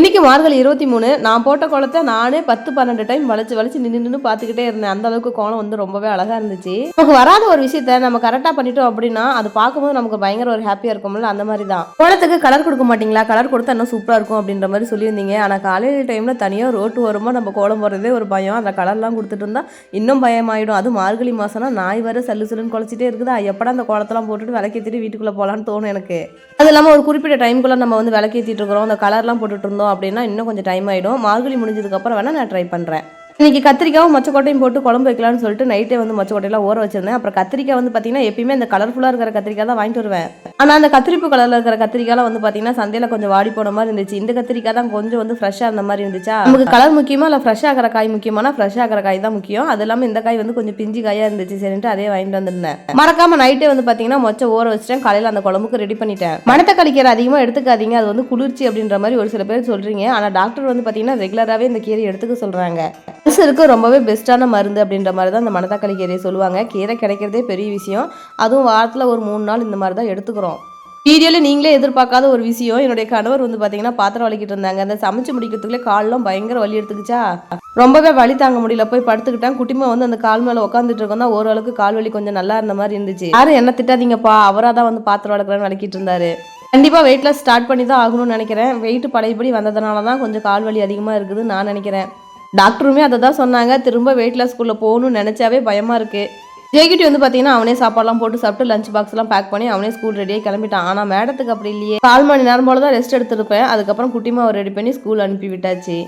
இன்னைக்கு மார்கழி 23. நான் போட்ட கோலத்தை நானே 10-12 டைம் வளைச்சு நின்று பார்த்துக்கிட்டே இருந்தேன். அந்த அளவுக்கு கோலம் வந்து ரொம்பவே அழகா இருந்துச்சு. நமக்கு வராத ஒரு விஷயத்த நம்ம கரெக்டா பண்ணிட்டோம் அப்படின்னா அது பார்க்கும்போது நமக்கு பயங்கர ஒரு ஹாப்பியா இருக்கும்ல, அந்த மாதிரி தான். கோலத்துக்கு கலர் கொடுக்க மாட்டீங்களா, கலர் கொடுத்தா இன்னும் சூப்பரா இருக்கும் அப்படின்ற மாதிரி சொல்லியிருந்தீங்க. ஆனா காலையில டைம்ல தனியா ரோட்டு ஓரமா நம்ம கோலம் போடுறதே ஒரு பயம். அந்த கலர்லாம் கொடுத்துட்டு இருந்தா இன்னும் பயமாயிடும். அது மார்கழி மாசம்னா நாய் வர சல்லுன்னு குலைச்சிட்டே இருக்குதா, எப்படா அந்த கோலத்தெல்லாம் போட்டுட்டு விளக்கேற்றிட்டு வீட்டுக்குள்ள போலான்னு தோணும் எனக்கு. அது இல்லாமல் ஒரு குறிப்பிட்ட டைமுக்குள்ள நம்ம வந்து விளக்கேற்றிட்டு இருக்கிறோம், அந்த கலர்லாம் போட்டுட்டு இருந்தோம் அப்படின்னா இன்னும் கொஞ்சம் டைம் ஆகிடும். மார்கழி முடிஞ்சதுக்கப்புறம் வேணால் நான் ட்ரை பண்ணுறேன். இன்னைக்கு கத்திரிக்காயும் மொச்சக்கொட்டையும் போட்டு குழம்பு வைக்கலாம்னு சொல்லிட்டு நைட்டே வந்து மொச்சக்கொட்டையெல்லாம் ஊற வச்சிருந்தேன். அப்புறம் கத்திரிக்காய் வந்து பார்த்தீங்கன்னா எப்பயுமே இந்த கலர்ஃபுல்லாக இருக்கிற கத்திரிக்காய் தான் வாங்கிட்டு வருவேன். ஆனால் அந்த கத்திரிப்பு கலரில் இருக்கிற கத்திரிக்காய்லாம் வந்து பார்த்தீங்கன்னா சந்தையில் கொஞ்சம் வாடி போன மாதிரி இருந்துச்சு. இந்த கத்திரிக்காய் தான் கொஞ்சம் வந்து ஃப்ரெஷ்ஷாக இருந்த மாதிரி இருந்துச்சா. நமக்கு கலர் முக்கியமா இல்லை ஃப்ரெஷ் ஆகிற காய் முக்கியமான, ஃப்ரெஷ் ஆகிற காய் தான் முக்கியம். அது இல்லாமல் இந்த காய் வந்து கொஞ்சம் பிஞ்சு காயாக இருந்துச்சு, சரின்ட்டு அதே வாங்கிட்டு வந்திருந்தேன். மறக்காம நைட்டே வந்து பார்த்தீங்கன்னா மொச்சை ஊற வச்சிட்டேன். காலையில் அந்த குழம்புக்கு ரெடி பண்ணிட்டேன். மணத்தக்காளி கீரை அதிகமாக எடுத்துக்காதீங்க, அது வந்து குளிர்ச்சி அப்படின்ற மாதிரி ஒரு சில பேர் சொல்றீங்க. ஆனால் டாக்டர் வந்து பார்த்தீங்கன்னா ரெகுலராகவே இந்த கீரை எடுத்துக்க சொல்றாங்க. அல்சருக்கு ரொம்பவே பெஸ்ட்டான மருந்து அப்படின்ற மாதிரி தான் இந்த மணத்தக்காளி கீரையை சொல்லுவாங்க. கீரை கிடைக்கிறதே பெரிய விஷயம். அதுவும் வாரத்தில் ஒரு 3 நாள் இந்த மாதிரி தான் எடுத்துக்கிறோம். வீடியோவில் நீங்களே எதிர்பார்க்காத ஒரு விஷயம், என்னுடைய கணவர் வந்து பார்த்தீங்கன்னா பாத்திரம் வலிக்கிட்டு இருந்தாங்க. அந்த சமைச்சு முடிக்கிறதுக்குள்ளே கால்லாம் பயங்கர வலி எடுத்துக்கிச்சா, ரொம்பவே வலி தாங்க முடியல, போய் படுத்துக்கிட்டேன். குட்டிமா வந்து அந்த கால் மேலே உட்காந்துட்டு இருக்கோம் தான் ஓரளவுக்கு கால் வலி கொஞ்சம் நல்லா இருந்த மாதிரி இருந்துச்சு. யாரும் என்ன திட்டாதீங்கப்பா, அவராக தான் வந்து பாத்திரம் வளர்க்குறேன்னு வலிக்கிட்டு இருந்தாரு. கண்டிப்பாக வெயிட்ல ஸ்டார்ட் பண்ணி தான் ஆகணும்னு நினைக்கிறேன். வெயிட் பழையபடி வந்ததுனால தான் கொஞ்சம் கால் வலி அதிகமாக இருக்குதுன்னு நான் நினைக்கிறேன். டாக்டருமே அதை தான் சொன்னாங்க. திரும்ப வெயிட் லாஸ்க்குள்ளே போகணும்னு நினச்சாவே பயமாக இருக்குது. ஜெய்கிட்டி வந்து பார்த்தீங்கன்னா அவனே சாப்பாடுலாம் போட்டு சாப்பிட்டு லஞ்ச் பாக்ஸ்லாம் பேக் பண்ணி அவனே ஸ்கூல் ரெடியாக கிளம்பிட்டான். ஆனால் மேடத்துக்கு அப்படி இல்லையே. 4 மணி நேரம் போல தான் ரெஸ்ட் எடுத்துருப்பேன். அதுக்கப்புறம் குட்டிமா ரெடி பண்ணி ஸ்கூல் அனுப்பி விட்டாச்சு.